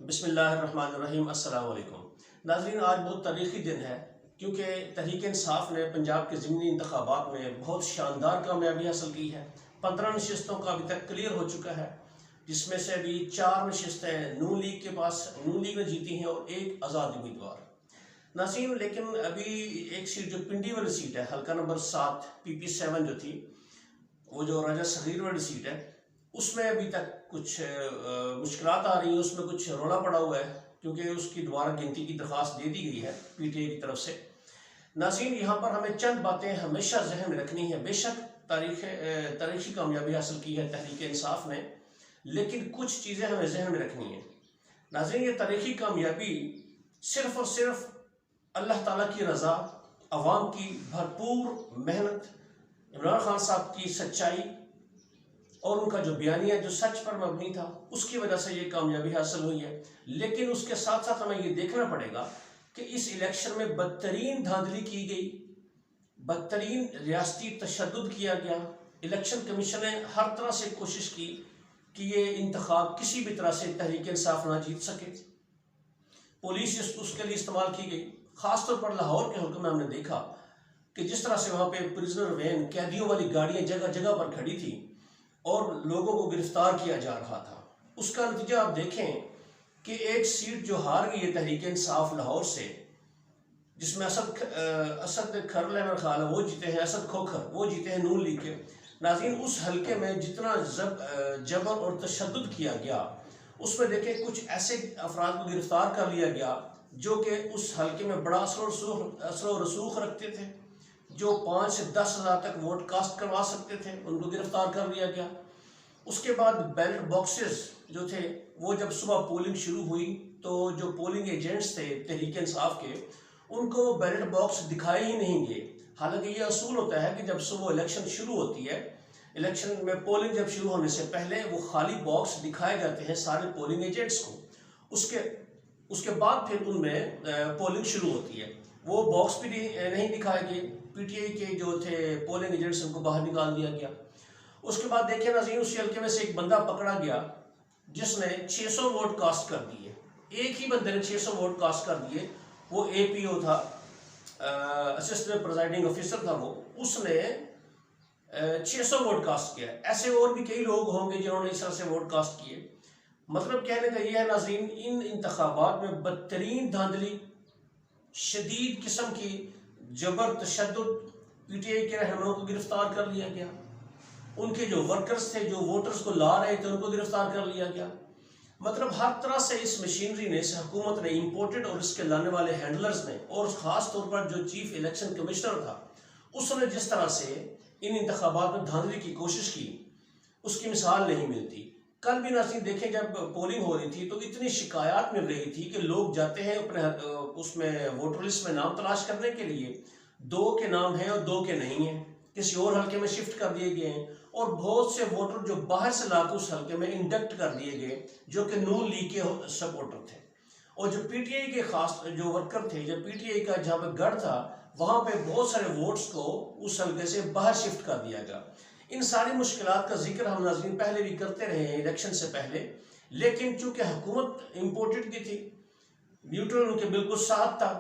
बिस्मिल्लाहिर्रहमानिर्रहीम। अस्सलाम वालेकुम नाज़रीन, आज बहुत तारीख़ी दिन है क्योंकि तहरीक इंसाफ ने पंजाब के ज़िमनी इंतखाबात में बहुत शानदार कामयाबी हासिल की है। 15 नशिस्तों का अभी तक क्लियर हो चुका है, जिसमें से अभी 4 नशिस्तें नून लीग के पास नून लीग ने जीती हैं और एक आज़ाद उम्मीदवार नाज़रीन। लेकिन अभी एक सीट जो पिंडी वाली सीट है, हल्का नंबर 7 PP7 जो थी, वो जो राजा सगीर वाली सीट है, उसमें अभी तक कुछ मुश्किलात आ रही हैं। उसमें कुछ रोला पड़ा हुआ है क्योंकि उसकी दोबारा गिनती की दरख्वास्त दे दी गई है PTI की तरफ से। नाज़रीन, यहाँ पर हमें चंद बातें हमेशा जहन में रखनी है। बेशक तारीखी कामयाबी हासिल की है तहरीक इंसाफ ने, लेकिन कुछ चीज़ें हमें जहन में रखनी है। नाज़रीन, ये तारीखी कामयाबी सिर्फ और सिर्फ अल्लाह ताला की रज़ा, अवाम की भरपूर मेहनत, इमरान खान साहब की सच्चाई और उनका जो बयानिया जो सच पर मबनी था, उसकी वजह से ये कामयाबी हासिल हुई है। लेकिन उसके साथ साथ हमें ये देखना पड़ेगा कि इस इलेक्शन में बदतरीन धांधली की गई, बदतरीन रियासती तशद्दुद किया गया। इलेक्शन कमीशन ने हर तरह से कोशिश की कि ये इंतखाब किसी भी तरह से तहरीक इंसाफ ना जीत सके। पुलिस उसके लिए इस्तेमाल की गई। ख़ासतौर पर लाहौर के हल्के में हमने देखा कि जिस तरह से वहाँ पे प्रिजनर वैन, कैदियों वाली गाड़ियाँ जगह जगह पर खड़ी थी और लोगों को गिरफ्तार किया जा रहा था। उसका नतीजा आप देखें कि एक सीट जो हार गई है तहरीक इंसाफ लाहौर से, जिसमें असद खरल मेरा ख्याल है वो जीते हैं, असद खोखर वो जीते हैं नून लीग के। नाज़रीन, उस हल्के में जितना जबर और तशद्दुद किया गया, उसमें देखें कुछ ऐसे अफराद को गिरफ्तार कर लिया गया जो कि उस हल्के में बड़ा असर रसूख रखते थे, जो 5 से 10 हज़ार तक वोट कास्ट करवा सकते थे, उनको गिरफ्तार कर लिया गया। उसके बाद बैलेट बॉक्सेस जो थे, वो जब सुबह पोलिंग शुरू हुई तो जो पोलिंग एजेंट्स थे तहरीक इंसाफ के, उनको वो बैलेट बॉक्स दिखाए ही नहीं गए। हालांकि ये असूल होता है कि जब सुबह इलेक्शन शुरू होती है, इलेक्शन में पोलिंग जब शुरू होने से पहले वो खाली बॉक्स दिखाए जाते हैं सारे पोलिंग एजेंट्स को। उसके बाद फिर उनमें पोलिंग शुरू होती है। वो बॉक्स भी नहीं दिखाए गए। PTI के जो थे पोलिंग एजेंट्स, उनको बाहर निकाल दिया गया। उसके बाद देखिए नाज़रीन, उस हल्के में से एक बंदा पकड़ा गया जिसने 600 वोट कास्ट कर दिए। एक ही बंदे ने 600 वोट कास्ट कर दिए। वो APO था, असिस्टेंट प्रिजाइडिंग ऑफिसर था। वो उसने 600 वोट कास्ट किया। ऐसे और भी कई लोग होंगे जिन्होंने इस तरह से वोट कास्ट किए। मतलब कहने का यह है नाज़रीन, इन इंतखाबात में बदतरीन धांधली, शदीद किस्म की जबर तशद्दुद, PTI के रहनुमाओं को गिरफ्तार कर लिया गया। उनके जो वर्कर्स थे, जो वोटर्स को ला रहे थे, उनको गिरफ्तार कर लिया गया। मतलब हर तरह से इस मशीनरी ने, इस हुकूमत ने, इम्पोर्टेड और इसके लाने वाले हैंडलर्स ने, और ख़ास तौर पर जो चीफ इलेक्शन कमिश्नर था, उसने जिस तरह से इन इंतखाबात में धांधली की कोशिश की, उसकी मिसाल नहीं मिलती। कल भी नाज़रीन देखें, जब पोलिंग हो रही थी तो इतनी शिकायत मिल रही थी कि लोग जाते हैं अपने उसमें वोटर लिस्ट में नाम तलाश करने के लिए, 2 के नाम हैं और 2 के नहीं हैं, किसी और हल्के में शिफ्ट कर दिए गए हैं। और बहुत से वोटर जो बाहर से लाकर उस हल्के में इंडक्ट कर दिए गए, जो कि नून लीग के सपोर्टर थे। और जो PTI के खास जो वर्कर थे, जब PTI का जहाँ पे गढ़ था, वहाँ पे बहुत सारे वोट्स को उस हल्के से बाहर शिफ्ट कर दिया गया। इन सारी मुश्किलात का जिक्र हम नाज़रीन पहले भी करते रहे हैं इलेक्शन से पहले, लेकिन चूंकि हुकूमत इम्पोर्टेड की थी, न्यूट्रल उनके बिल्कुल साथ था।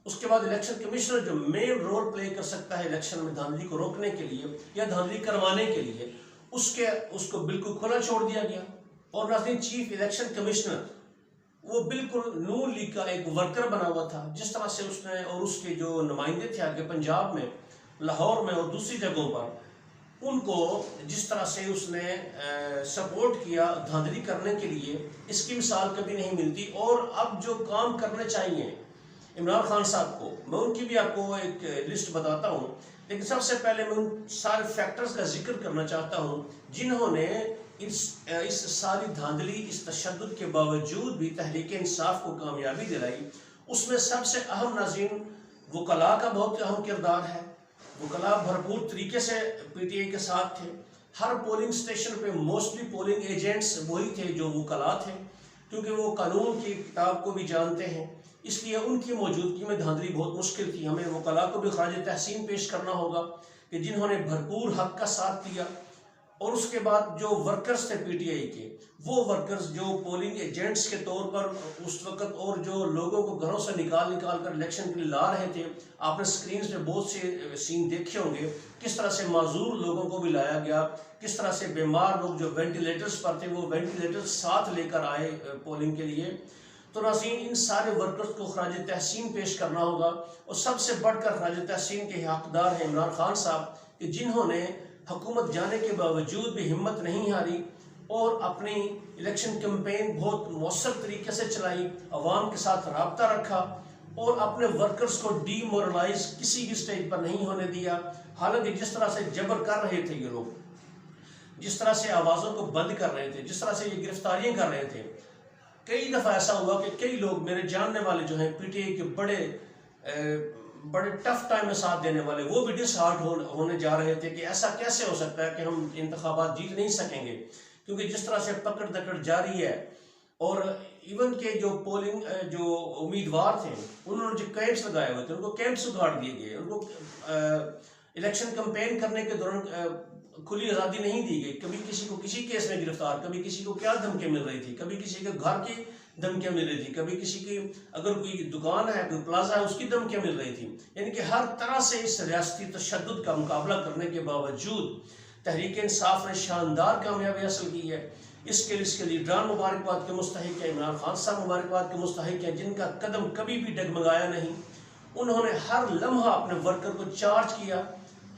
उसके बाद इलेक्शन कमिश्नर जो मेन रोल प्ले कर सकता है इलेक्शन में धांधली को रोकने के लिए या धांधली करवाने के लिए, उसको बिल्कुल खुला छोड़ दिया गया। और नाज़रीन, चीफ इलेक्शन कमिश्नर वो बिल्कुल नून लीग का एक वर्कर बना हुआ था। जिस तरह से उसने और उसके जो नुमाइंदे थे आगे पंजाब में, लाहौर में और दूसरी जगहों पर, उनको जिस तरह से उसने सपोर्ट किया धांधली करने के लिए, इसकी मिसाल कभी नहीं मिलती। और अब जो काम करने चाहिए इमरान खान साहब को, मैं उनकी भी आपको एक लिस्ट बताता हूँ, लेकिन सबसे पहले मैं उन सारे फैक्टर्स का जिक्र करना चाहता हूँ जिन्होंने इस सारी धांधली, इस तशद्दुद के बावजूद भी तहरीक इंसाफ को कामयाबी दिलाई। उसमें सबसे अहम नाज़रीन वकला का बहुत अहम किरदार है। वकला भरपूर तरीके से PTI के साथ थे। हर पोलिंग स्टेशन पे मोस्टली पोलिंग एजेंट्स वही थे जो वकला थे, क्योंकि वो कानून की किताब को भी जानते हैं, इसलिए उनकी मौजूदगी में धांधली बहुत मुश्किल थी। हमें वकला को भी ख़ारिज तहसीन पेश करना होगा कि जिन्होंने भरपूर हक का साथ दिया। और उसके बाद जो वर्कर्स थे पीटीआई के, वो वर्कर्स जो पोलिंग एजेंट्स के तौर पर उस वक्त और जो लोगों को घरों से निकाल कर इलेक्शन के लिए ला रहे थे, आपने स्क्रीन पे बहुत से सीन देखे होंगे किस तरह से माजूर लोगों को भी लाया गया, किस तरह से बीमार लोग जो वेंटिलेटर्स पर थे वो वेंटिलेटर्स साथ लेकर आए पोलिंग के लिए। तो नाज़रीन, इन सारे वर्कर्स को खराज तहसीन पेश करना होगा और सबसे बढ़कर खराज तहसीन के हकदार हैं इमरान खान साहब, कि जिन्होंने हुकूमत जाने के बावजूद भी हिम्मत नहीं हारी और अपनी इलेक्शन कैंपेन बहुत मौसर तरीके से चलाई, अवाम के साथ रब्ता रखा और अपने वर्कर्स को डीमोरलाइज किसी भी स्टेज पर नहीं होने दिया। हालांकि जिस तरह से जबर कर रहे थे ये लोग, जिस तरह से आवाज़ों को बंद कर रहे थे, जिस तरह से ये गिरफ्तारियां कर रहे थे, कई दफ़ा ऐसा हुआ कि कई लोग मेरे जानने वाले जो हैं पीटीआई के बड़े टफ टाइम में साथ देने वाले, वो भी डिसहार्ट होने जा रहे थे कि ऐसा कैसे हो सकता है कि हम इंतखाबात जीत नहीं सकेंगे, क्योंकि जिस तरह से पकड़ दकड़ जारी है। और इवन के जो पोलिंग जो उम्मीदवार थे उन्होंने जो कैंप्स लगाए हुए थे उनको कैंप्स उगाड़ दिए गए, उनको इलेक्शन कैंपेन करने के दौरान खुली आज़ादी नहीं दी गई। कभी किसी को किसी केस में गिरफ्तार, कभी किसी को क्या धमकियाँ मिल रही थी, कभी किसी के घर की धमकियाँ मिल रही थी, कभी किसी की अगर कोई दुकान है, कोई प्लाजा है, उसकी धमकियाँ मिल रही थी। यानी कि हर तरह से इस रियासती तशद्दुद का मुकाबला करने के बावजूद तहरीक इंसाफ ने शानदार कामयाबी हासिल की है। इसके लिए लीडरान मुबारकबाद के मुस्तहिक है, इमरान खान साहब मुबारकबाद के मुस्तहिक है, जिनका कदम कभी भी डगमगाया नहीं। उन्होंने हर लम्हा अपने वर्कर को चार्ज किया,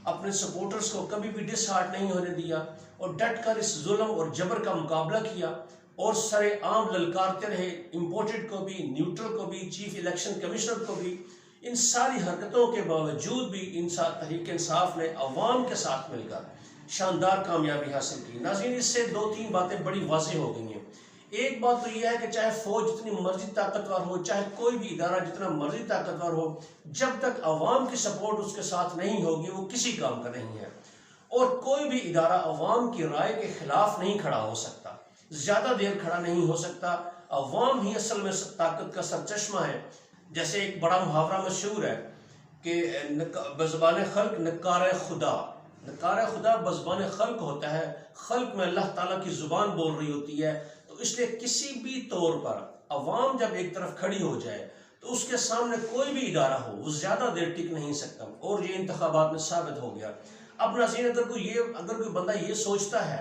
अपने सपोर्टर्स को कभी भी डिसहार्ट नहीं होने दिया और डट कर इस जुल्म और जबर का मुकाबला किया और सरे आम ललकारते रहे, इम्पोर्टेड को भी, न्यूट्रल को भी, चीफ इलेक्शन कमिश्नर को भी। इन सारी हरकतों के बावजूद भी तहरीक इंसाफ ने अवाम के साथ मिलकर शानदार कामयाबी हासिल की। नाज़रीन, इससे दो तीन बातें बड़ी वाज़ेह हो गई हैं। एक बात तो यह है कि चाहे फौज जितनी मर्जी ताकतवर हो, चाहे कोई भी इदारा जितना मर्जी ताकतवर हो, जब तक अवाम की सपोर्ट उसके साथ नहीं होगी वो किसी काम का नहीं है। और कोई भी इदारा अवाम की राय के खिलाफ नहीं खड़ा हो सकता, ज़्यादा देर खड़ा नहीं हो सकता। अवाम ही असल में ताकत का सरचश्मा है। जैसे एक बड़ा मुहावरा मशहूर है कि बज़बान खल्क नक्कार खुदा, नक्कार खुदा बज़बान खल्क होता है, खल्क में अल्लाह ताला की ज़ुबान बोल रही होती है। तो इसलिए किसी भी तौर पर अवाम जब एक तरफ खड़ी हो जाए तो उसके सामने कोई भी इदारा हो वो ज़्यादा देर टिक नहीं सकता, और ये इंतखाबात में साबित हो गया। अब नाज़रीन, अगर कोई बंदा ये सोचता है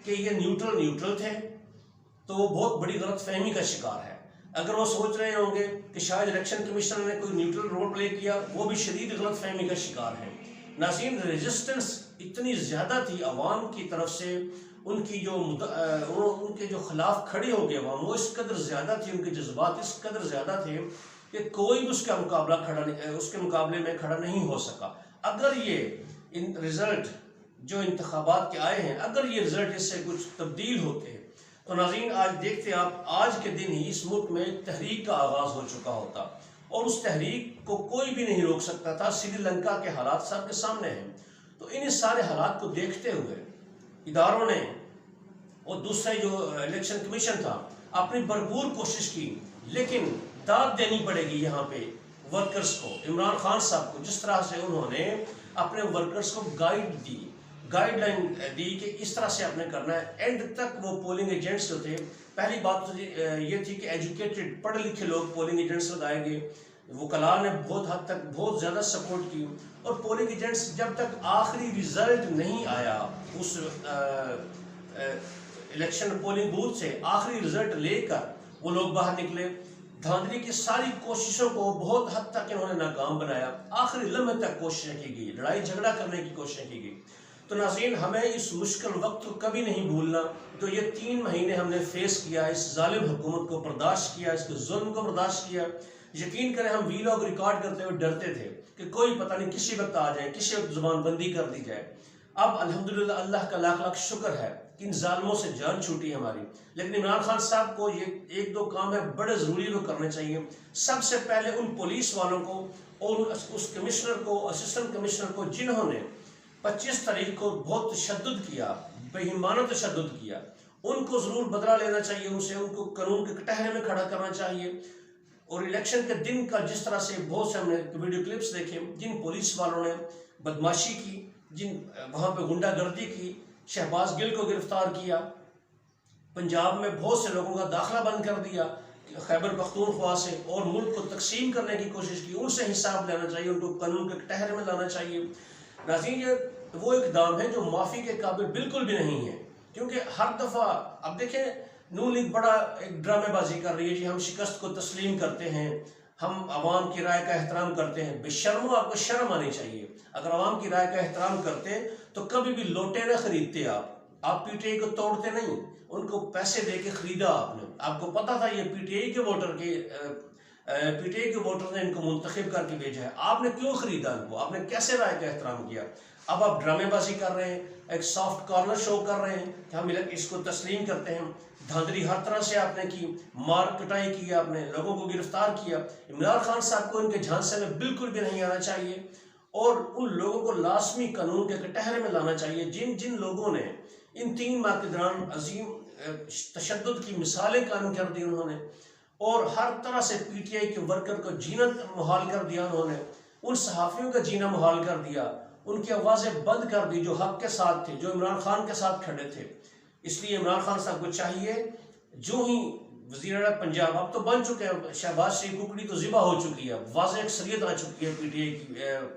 कि ये न्यूट्रल थे तो वो बहुत बड़ी गलतफहमी का शिकार है। अगर वो सोच रहे होंगे कि शायद इलेक्शन कमीशन ने कोई न्यूट्रल रोल प्ले किया, वो भी शदीद गलतफहमी का शिकार है। नाज़रीन, रेजिस्टेंस इतनी ज़्यादा थी अवाम की तरफ से, उनके जो खिलाफ खड़े हो गए अवाम, वो इस कदर ज़्यादा थी, उनके जज्बात इस कदर ज़्यादा थे कि कोई भी उसके मुकाबले में खड़ा नहीं हो सका। अगर ये रिजल्ट जो इंतखाबात के आए हैं, अगर ये रिजल्ट इससे कुछ तब्दील होते हैं तो नाज़रीन, आज देखते आप आज के दिन ही इस मुल्क में एक तहरीक का आगाज़ हो चुका होता और उस तहरीक को कोई भी नहीं रोक सकता था। श्रीलंका के हालात सबके सामने हैं। तो इन सारे हालात को देखते हुए इदारों ने और दूसरे जो इलेक्शन कमीशन था अपनी भरपूर कोशिश की, लेकिन दाद देनी पड़ेगी यहाँ पे वर्कर्स को, इमरान खान साहब को, जिस तरह से उन्होंने अपने वर्कर्स को गाइडलाइन दी कि इस तरह से आपने करना है। एंड तक वो पोलिंग एजेंट्स जो थे, पहली बात तो ये थी कि एजुकेटेड पढ़े लिखे लोग पोलिंग एजेंट्स लगाए गए। वकला ने बहुत हद तक बहुत ज़्यादा सपोर्ट की और पोलिंग एजेंट्स जब तक आखिरी रिजल्ट नहीं आया उस इलेक्शन पोलिंग बूथ से, आखिरी रिजल्ट लेकर वो लोग बाहर निकले। धांधली की सारी कोशिशों को बहुत हद तक इन्होंने नाकाम बनाया। आखिरी लम्हे तक कोशिशें की गई, लड़ाई झगड़ा करने की कोशिशें की गई। तो नाज़रीन, हमें इस मुश्किल वक्त को कभी नहीं भूलना तो ये 3 महीने हमने फेस किया, इस जालिम हुकूमत को बर्दाश्त किया, इसके जुल्म को बर्दाश्त किया। यकीन करें, हम वीलॉग रिकॉर्ड करते हुए डरते थे कि कोई पता नहीं किसी वक्त आ जाए, किसी वक्त जुबानबंदी कर दी जाए। अब अल्हम्दुलिल्लाह अल्लाह का लाख लाख शुक्र है कि इन जालिमों से जान छूटी हमारी। लेकिन इमरान खान साहब को ये 1-2 काम है बड़े ज़रूरी वो करने चाहिए। सबसे पहले उन पुलिस वालों को और उस कमिश्नर को, असिस्टेंट कमिश्नर को, जिन्होंने 25 तारीख को बहुत तशद्दुद किया, बेईमाना तशद्दुद किया, उनको ज़रूर बदला लेना चाहिए। उनको कानून के कटहरे में खड़ा करना चाहिए। और इलेक्शन के दिन का जिस तरह से बहुत से हमने वीडियो क्लिप्स देखे, जिन पुलिस वालों ने बदमाशी की, जिन वहाँ पे गुंडागर्दी की, शहबाज गिल को गिरफ्तार किया, पंजाब में बहुत से लोगों का दाखिला बंद कर दिया खैबर पख्तूनख्वा से, और मुल्क को तकसीम करने की कोशिश की। उनसे हिसाब लेना चाहिए, उनको कानून के कटहरे में लाना चाहिए। नाज़रीन, ये वो इक़दाम है जो माफ़ी के काबिल बिल्कुल भी नहीं है, क्योंकि हर दफ़ा अब देखें नून लीग बड़ा एक ड्रामेबाजी कर रही है जी, हम शिकस्त को तस्लीम करते हैं, हम आवाम की राय का एहतराम करते हैं। बेशर्मो, आपको शर्म आनी चाहिए। अगर आवाम की राय का एहतराम करते तो कभी भी लोटे न खरीदते। आप पीटीआई को तोड़ते नहीं, उनको पैसे दे के खरीदा आपने। आपको पता था ये पीटीआई के वोटर ने इनको मुंतखब करके भेजा है, आपने क्यों खरीदा इनको? आपने कैसे राय का एहतराम किया? अब आप ड्रामेबाजी कर रहे हैं, एक सॉफ्ट कॉर्नर शो कर रहे हैं कि हम इसको तस्लीम करते हैं। धांधली हर तरह से आपने की, मार कटाई की, आपने लोगों को गिरफ्तार किया। इमरान खान साहब को इनके झांसे में बिल्कुल भी नहीं आना चाहिए, और उन लोगों को लाजमी कानून के कटहरे में लाना चाहिए जिन जिन लोगों ने इन 3 माह के दौरान अजीम तशद्दुद की मिसालें कायम कर दी उन्होंने, और हर तरह से पीटीआई के वर्कर को जीना मुहाल कर दिया उन्होंने, उन सहाफ़ियों का जीना मुहाल कर दिया, उनकी आवाज़ें बंद कर दी जो हक के साथ थे, जो इमरान खान के साथ खड़े थे। इसलिए इमरान खान साहब को चाहिए, जो ही वज़ीर पंजाब अब तो बन चुके हैं, शहबाज शरीफ कुकड़ी तो ज़िबा हो चुकी है, वाज़ेह अक्सरियत आ चुकी है पीटीआई की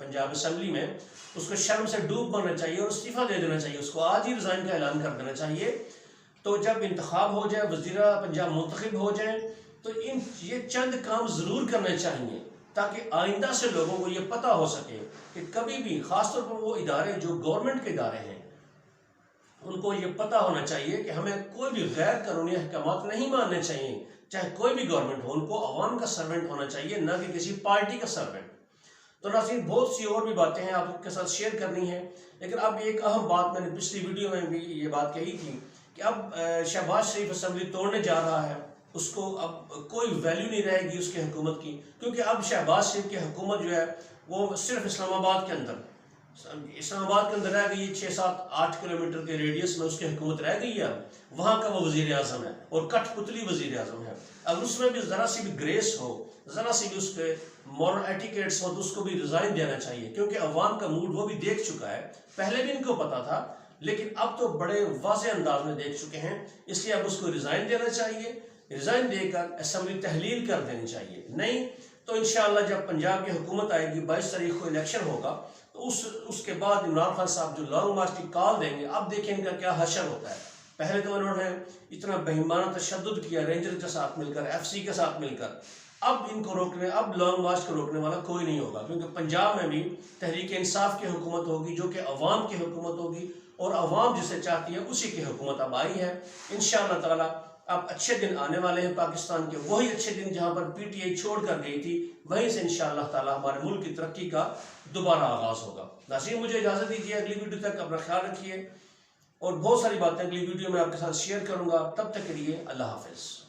पंजाब असम्बली में, उसको शर्म से डूब मरना चाहिए और इस्तीफ़ा दे देना चाहिए, उसको आज ही रिज़ाइन का ऐलान कर देना चाहिए। तो जब इंतखाब हो जाए, वज़ीर पंजाब मुंतखब हो जाए, तो ये चंद काम ज़रूर करने चाहिए, ताकि आइंदा से लोगों को ये पता हो सके कि कभी भी, ख़ासतौर पर वो इदारे जो गवर्नमेंट के इदारे हैं, उनको ये पता होना चाहिए कि हमें कोई भी गैर कानूनी अहकामात नहीं मानने चाहिए, चाहे कोई भी गवर्नमेंट हो। उनको अवाम का सर्वेंट होना चाहिए, ना कि किसी पार्टी का सर्वेंट। तो नाज़रीन, बहुत सी और भी बातें हैं आपके साथ शेयर करनी है, लेकिन अब एक अहम बात मैंने पिछली वीडियो में भी ये बात कही थी कि अब शहबाज शरीफ असम्बली तोड़ने जा रहा है, उसको अब कोई वैल्यू नहीं रहेगी उसकी हुकूमत की, क्योंकि अब शहबाज शरीफ की हुकूमत जो है वो सिर्फ इस्लामाबाद के अंदर रह गई है। 6-7-8 किलोमीटर के रेडियस में उसकी हुकूमत रह गई है। वहाँ का वो वज़ीर आज़म है और कठपुतली वज़ीर आज़म है। अगर उसमें भी ज़रा सी भी ग्रेस हो, ज़रा सी भी उसके मॉरल एटिकेट्स हो, तो उसको भी रिज़ाइन देना चाहिए, क्योंकि अवाम का मूड वो भी देख चुका है। पहले भी इनको पता था, लेकिन अब तो बड़े वाज़ेह अंदाज में देख चुके हैं, इसलिए अब उसको रिज़ाइन देना चाहिए। रिज़ाइन देकर असम्बली तहलील कर देनी चाहिए। नहीं तो इंशाअल्लाह जब पंजाब की हुकूमत आएगी, 22 तारीख को इलेक्शन होगा, तो उसके बाद इमरान खान साहब जो लॉन्ग मार्च की कॉल देंगे, अब देखिए इनका क्या हशर होता है। पहले तो उन्होंने इतना बेईमाना तशद्दुद किया रेंजर के साथ मिलकर, एफसी के साथ मिलकर, अब लॉन्ग मार्च को रोकने वाला कोई नहीं होगा, क्योंकि पंजाब में भी तहरीक इंसाफ की हुकूमत होगी, जो कि अवाम की हुकूमत होगी, और अवाम जिसे चाहती है उसी की हुकूमत अब आई है। इंशाअल्लाह ताला अब अच्छे दिन आने वाले हैं पाकिस्तान के, वही अच्छे दिन जहां पर पीटीआई छोड़ कर गई थी, वहीं से इंशाअल्लाह ताला हमारे मुल्क की तरक्की का दोबारा आगाज होगा। नाज़रीन, मुझे इजाज़त दीजिए, अगली वीडियो तक अपना ख्याल रखिए, और बहुत सारी बातें अगली वीडियो में आपके साथ शेयर करूंगा। तब तक के लिए अल्लाह हाफिज़।